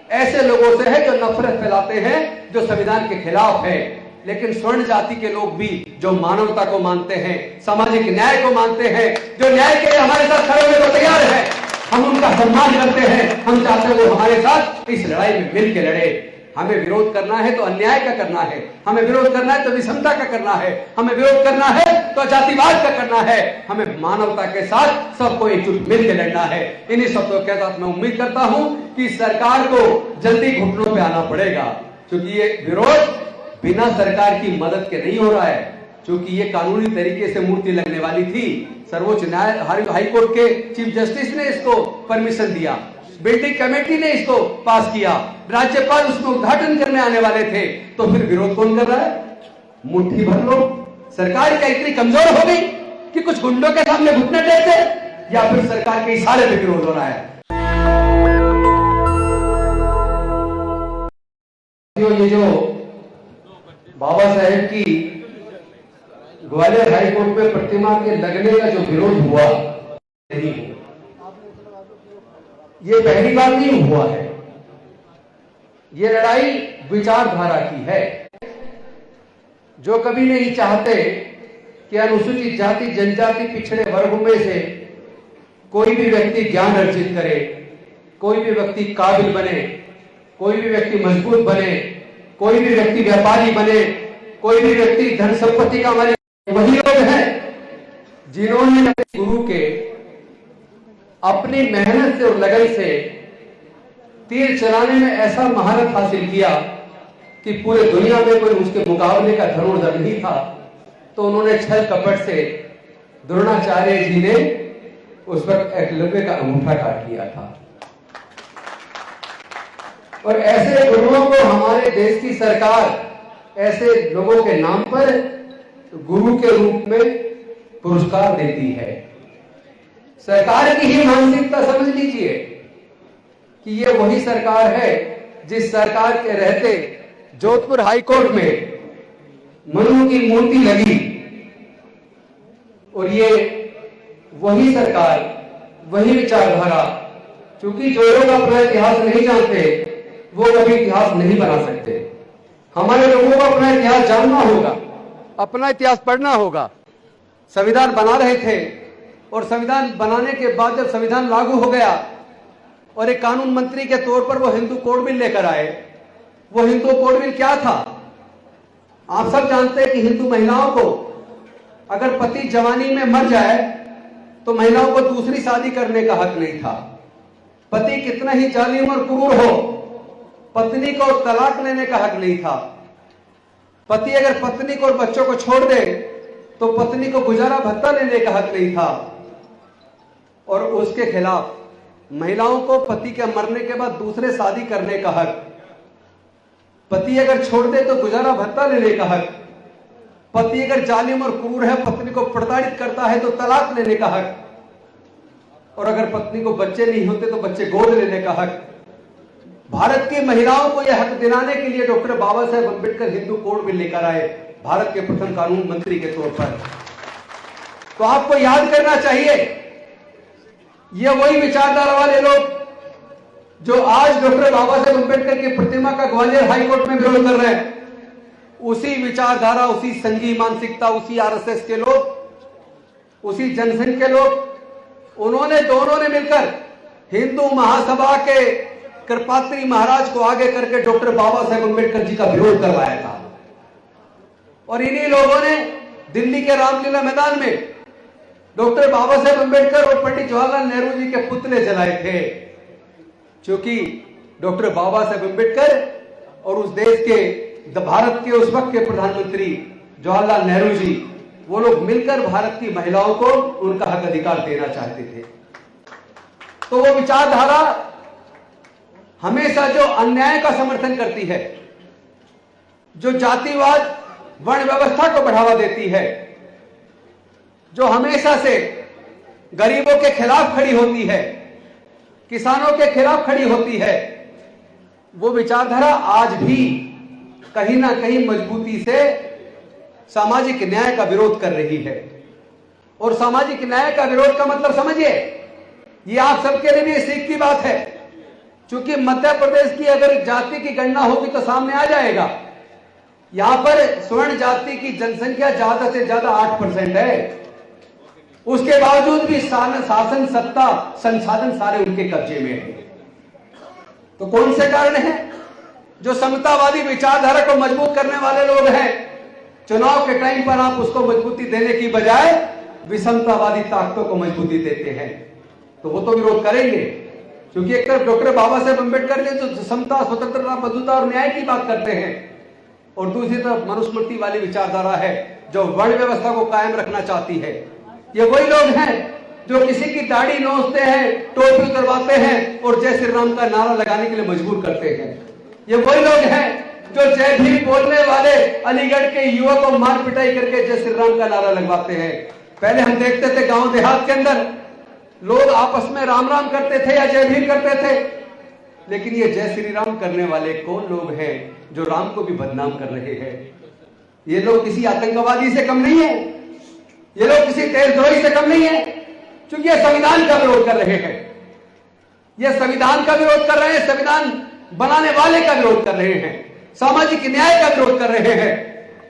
ऐसे लोगों से है जो नफरत फैलाते हैं, जो संविधान के खिलाफ है। लेकिन स्वर्ण जाति के लोग भी जो मानवता को मानते हैं, सामाजिक न्याय को मानते हैं, जो न्याय के लिए हमारे साथ खड़े होने को तैयार है, हम उनका सम्मान करते हैं। हम चाहते हैं वो हमारे साथ इस लड़ाई में मिल के लड़े। हमें विरोध करना है तो अन्याय का करना है, हमें विरोध करना है तो विषमता का करना है, हमें विरोध करना है तो जातिवाद का करना है, हमें मानवता के साथ सबको एकजुट मिलकर लड़ना है। इन्हीं शब्दों के साथ मैं उम्मीद करता हूं कि सरकार को जल्दी घुटनों पे आना पड़ेगा, क्योंकि ये विरोध बिना सरकार की मदद के नहीं हो रहा है। क्योंकि ये कानूनी तरीके से मूर्ति लगने वाली थी, सर्वोच्च न्यायालय हाईकोर्ट के चीफ जस्टिस ने इसको परमिशन दिया, बिल्डिंग कमेटी ने इसको पास किया, राज्यपाल उसमें उद्घाटन करने आने वाले थे, तो फिर विरोध कौन कर रहा है? मुट्ठी भर लोग। सरकार क्या इतनी कमजोर हो गई कि कुछ गुंडों के सामने घुटने टेकते, या फिर सरकार के इशारे पे विरोध हो रहा है? ये जो बाबा साहेब की ग्वालियर हाईकोर्ट में प्रतिमा के लगने का जो विरोध हुआ, नहीं ये पहली बार नहीं हुआ है। ये लड़ाई विचारधारा की है। जो कभी नहीं चाहते कि अनुसूचित जाति, जनजाति, पिछड़े वर्गों में से कोई भी व्यक्ति ज्ञान अर्जित करे, कोई भी व्यक्ति काबिल बने, कोई भी व्यक्ति मजबूत बने, कोई भी व्यक्ति व्यापारी बने, कोई भी व्यक्ति धन संपत्ति का, हमारे वही लोग हैं जिन्होंने अपने गुरु के अपनी मेहनत से और लगन से तीर चलाने में ऐसा महारत हासिल किया कि पूरे दुनिया में कोई उसके मुकाबले का धनुर्धर नहीं था। तो उन्होंने छल कपट से द्रोणाचार्य जी ने उस वक्त एकलव्य का अंगूठा काट लिया था। और ऐसे गुरुओं को हमारे देश की सरकार ऐसे लोगों के नाम पर गुरु के रूप में पुरस्कार देती है। सरकार की ही मानसिकता समझ लीजिए कि ये वही सरकार है जिस सरकार के रहते जोधपुर हाईकोर्ट में मनु की मूर्ति लगी, और ये वही सरकार, वही विचारधारा। क्योंकि जो लोग अपना इतिहास नहीं जानते वो कभी इतिहास नहीं बना सकते। हमारे लोगों को अपना इतिहास जानना होगा, अपना इतिहास पढ़ना होगा। संविधान बना रहे थे और संविधान बनाने के बाद जब संविधान लागू हो गया और एक कानून मंत्री के तौर पर वो हिंदू कोड बिल लेकर आए। वो हिंदू कोड बिल क्या था? आप सब जानते हैं कि हिंदू महिलाओं को अगर पति जवानी में मर जाए तो महिलाओं को दूसरी शादी करने का हक नहीं था। पति कितना ही जालिम और क्रूर हो, पत्नी को तलाक लेने का हक नहीं था। पति अगर पत्नी को और बच्चों को छोड़ दे तो पत्नी को गुजारा भत्ता लेने का हक नहीं था। और उसके खिलाफ महिलाओं को पति के मरने के बाद दूसरे शादी करने का हक, पति अगर छोड़ दे तो गुजारा भत्ता लेने का हक, पति अगर जालिम और क्रूर है, पत्नी को प्रताड़ित करता है तो तलाक लेने का हक, और अगर पत्नी को बच्चे नहीं होते तो बच्चे गोद लेने का हक। भारत की महिलाओं को यह हक दिलाने के लिए doctor Baba Saheb Ambedkar Hindu code bill लेकर आए, भारत के प्रथम कानून मंत्री के तौर पर। तो आपको याद करना चाहिए, ये वही विचारधारा वाले लोग जो आज डॉक्टर बाबा साहेब अम्बेडकर की प्रतिमा का ग्वालियर हाईकोर्ट में विरोध कर रहे हैं, उसी विचारधारा, उसी संघी मानसिकता, उसी आरएसएस के लोग, उसी जनसंघ के लोग, उन्होंने दोनों ने मिलकर हिंदू महासभा के कृपात्री महाराज को आगे करके डॉक्टर बाबा साहेब अम्बेडकर जी का विरोध करवाया था। और इन्हीं लोगों ने दिल्ली के रामलीला मैदान में डॉक्टर बाबा साहेब अम्बेडकर और पंडित जवाहरलाल नेहरू जी के पुतले जलाए थे। क्योंकि डॉक्टर बाबा साहेब अम्बेडकर और उस देश के, भारत के उस वक्त के प्रधानमंत्री जवाहरलाल नेहरू जी, वो लोग मिलकर भारत की महिलाओं को उनका हक अधिकार देना चाहते थे। तो वो विचारधारा हमेशा जो अन्याय का समर्थन करती है, जो जातिवाद, वर्ण व्यवस्था को बढ़ावा देती है, जो हमेशा से गरीबों के खिलाफ खड़ी होती है, किसानों के खिलाफ खड़ी होती है, वो विचारधारा आज भी कहीं ना कहीं मजबूती से सामाजिक न्याय का विरोध कर रही है। और सामाजिक न्याय का विरोध का मतलब समझिए, ये आप सबके लिए भी सीख की बात है चूंकि मध्य प्रदेश की अगर जाति की गणना होगी तो सामने आ जाएगा। यहां पर स्वर्ण जाति की जनसंख्या ज्यादा से ज्यादा 8% है। उसके बावजूद भी शासन सत्ता संसाधन सारे उनके कब्जे में है। तो कौन से कारण है? जो समतावादी विचारधारा को मजबूत करने वाले लोग हैं, चुनाव के टाइम पर आप उसको मजबूती देने की बजाय विषमतावादी ताकतों को मजबूती देते हैं, तो वो तो विरोध करेंगे। क्योंकि एक तरफ डॉक्टर बाबा साहेब अम्बेडकर ने जो समता, स्वतंत्रता, मधुरता और न्याय की बात करते हैं, और दूसरी तरफ मनुस्मृति वाली विचारधारा है जो वर्ण व्यवस्था को कायम रखना चाहती है। ये वही लोग हैं जो किसी की दाढ़ी नोचते हैं, टोपी उतरवाते हैं और जय श्री राम का नारा लगाने के लिए मजबूर करते हैं। ये वही लोग हैं जो जय भीम बोलने वाले अलीगढ़ के युवक को मार पिटाई करके जय श्री राम का नारा लगवाते हैं। पहले हम देखते थे गांव देहात के अंदर लोग आपस में राम राम करते थे या जय भीम करते थे, लेकिन ये जय श्री राम करने वाले कौन लोग हैं जो राम को भी बदनाम कर रहे हैं? ये लोग किसी आतंकवादी से कम नहीं है, ये लोग किसी देशद्रोही से कम नहीं है, क्योंकि ये संविधान का विरोध कर रहे हैं। ये संविधान का विरोध कर रहे हैं, संविधान बनाने वाले का विरोध कर रहे हैं, सामाजिक न्याय का विरोध कर रहे हैं।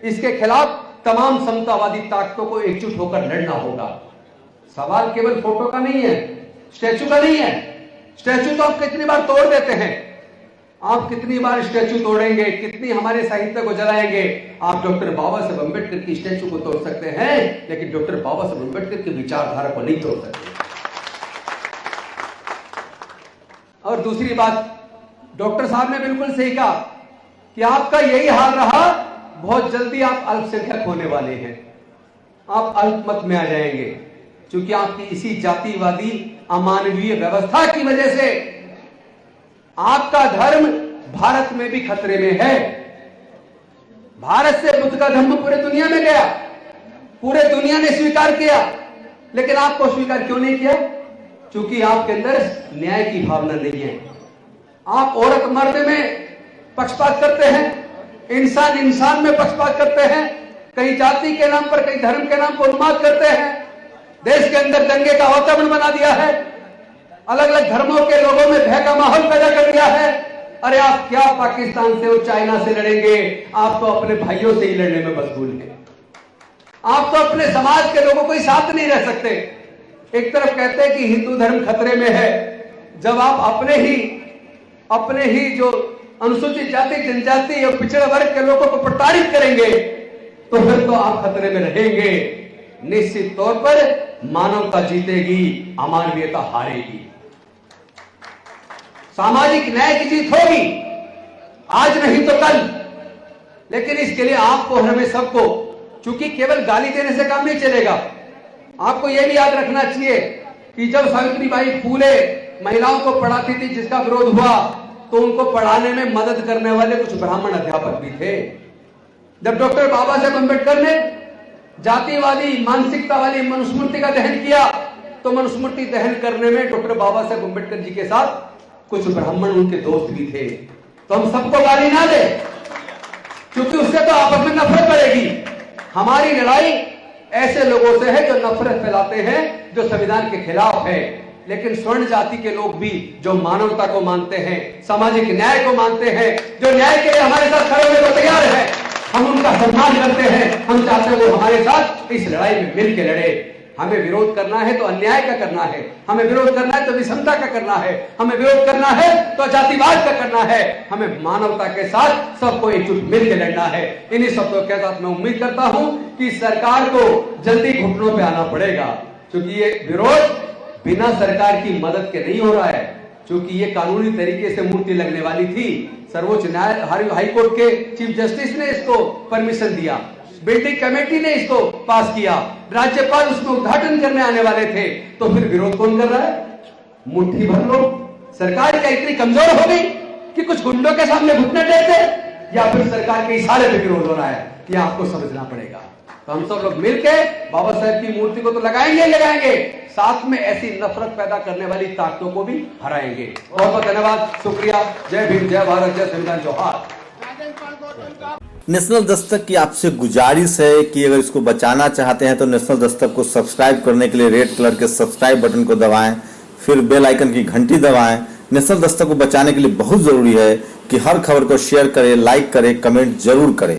इसके खिलाफ तमाम समतावादी ताकतों को एकजुट होकर लड़ना होगा। सवाल केवल फोटो का नहीं है, स्टैचू का नहीं है। स्टैचू तो आप कितनी बार तोड़ देते हैं, आप कितनी बार स्टैचू तोड़ेंगे, कितनी हमारे साहित्य को जलाएंगे। आप डॉक्टर बाबा साहेब अम्बेडकर की स्टैचू को तोड़ सकते हैं, लेकिन डॉक्टर बाबा साहेब अम्बेडकर की विचारधारा को नहीं तोड़ सकते। और दूसरी बात, डॉक्टर साहब ने बिल्कुल सही कहा कि आपका यही हाल रहा, बहुत जल्दी आप अल्पसंख्यक होने वाले हैं, आप अल्पमत में आ जाएंगे, क्योंकि आपकी इसी जातिवादी अमानवीय व्यवस्था की वजह से आपका धर्म भारत में भी खतरे में है। भारत से बुद्ध का धर्म पूरे दुनिया में गया, पूरे दुनिया ने स्वीकार किया, लेकिन आपको स्वीकार क्यों नहीं किया? क्योंकि आपके अंदर न्याय की भावना नहीं है। आप औरत मर्द में पक्षपात करते हैं, इंसान इंसान में पक्षपात करते हैं, कहीं जाति के नाम पर, कहीं धर्म के नाम पर उन्माद करते हैं। देश के अंदर दंगे का वातावरण बना दिया है, अलग अलग धर्मों के लोगों में भय का माहौल पैदा कर दिया है। अरे आप क्या पाकिस्तान से और चाइना से लड़ेंगे? आप तो अपने भाइयों से ही लड़ने में मशगूल हैं। आप तो अपने समाज के लोगों को ही साथ नहीं रह सकते। एक तरफ कहते हैं कि हिंदू धर्म खतरे में है, जब आप अपने ही जो अनुसूचित जाति, जनजाति और पिछड़े वर्ग के लोगों को प्रताड़ित करेंगे, तो फिर तो आप खतरे में रहेंगे। निश्चित तौर पर मानवता जीतेगी, अमानवीयता हारेगी। सामाजिक न्याय की जीत होगी, आज नहीं तो कल। लेकिन इसके लिए आपको, हमें सबको, चूंकि केवल गाली देने से काम नहीं चलेगा। आपको यह भी याद रखना चाहिए कि जब सावित्रीबाई फूले महिलाओं को पढ़ाती थी, जिसका विरोध हुआ, तो उनको पढ़ाने में मदद करने वाले कुछ ब्राह्मण अध्यापक भी थे। जब डॉक्टर बाबा साहेब अम्बेडकर ने जातिवादी मानसिकता वाली मनुस्मृति का दहन किया, तो मनुस्मृति दहन करने में डॉक्टर बाबा साहेब अम्बेडकर जी के साथ कुछ ब्राह्मण उनके दोस्त भी थे। तो हम सबको गाली ना दे, क्योंकि उससे तो आपस में नफरत बढ़ेगी। हमारी लड़ाई ऐसे लोगों से है जो नफरत फैलाते हैं, जो संविधान के खिलाफ है। लेकिन स्वर्ण जाति के लोग भी जो मानवता को मानते हैं, सामाजिक न्याय को मानते हैं, जो न्याय के लिए हमारे साथ खड़े होने को तैयार है, हम उनका सम्मान करते हैं। हम चाहते हैं वो हमारे साथ इस लड़ाई में मिल के लड़े। हमें विरोध करना है तो अन्याय का करना है, हमें विरोध करना है तो विषमता का करना है, हमें विरोध करना है तो जातिवाद का करना है। हमें मानवता के साथ सबको एकजुट मिलकर लड़ना है। इन्हीं शब्दों के साथ मैं उम्मीद करता हूं कि सरकार को जल्दी घुटनों पे आना पड़ेगा, क्योंकि ये विरोध बिना सरकार की मदद के नहीं हो रहा है। क्योंकि ये कानूनी तरीके से मूर्ति लगने वाली थी, सर्वोच्च न्यायालय हाई कोर्ट के चीफ जस्टिस ने इसको परमिशन दिया, बिल्डिंग कमेटी ने इसको पास किया, राज्यपाल उसमें उद्घाटन करने आने वाले थे, तो फिर विरोध कौन कर रहा है? मुट्ठी भर लोग। सरकार क्या इतनी कमजोर हो गई कि कुछ गुंडों के सामने घुटने टेकते, या फिर सरकार के इशारे पे विरोध हो रहा है? ये आपको समझना पड़ेगा। तो हम सब लोग मिलके बाबा साहेब की मूर्ति को तो लगाएंगे, साथ में ऐसी नफरत पैदा करने वाली ताकतों को भी हराएंगे। बहुत बहुत धन्यवाद, शुक्रिया। जय भीम, जय भारत, जय संविधान, जोहार। नेशनल दस्तक की आपसे गुजारिश है कि अगर इसको बचाना चाहते हैं तो नेशनल दस्तक को सब्सक्राइब करने के लिए रेड कलर के सब्सक्राइब बटन को दबाएं, फिर बेल आइकन की घंटी दबाएं। नेशनल दस्तक को बचाने के लिए बहुत जरूरी है कि हर खबर को शेयर करें, लाइक करें, कमेंट जरूर करें।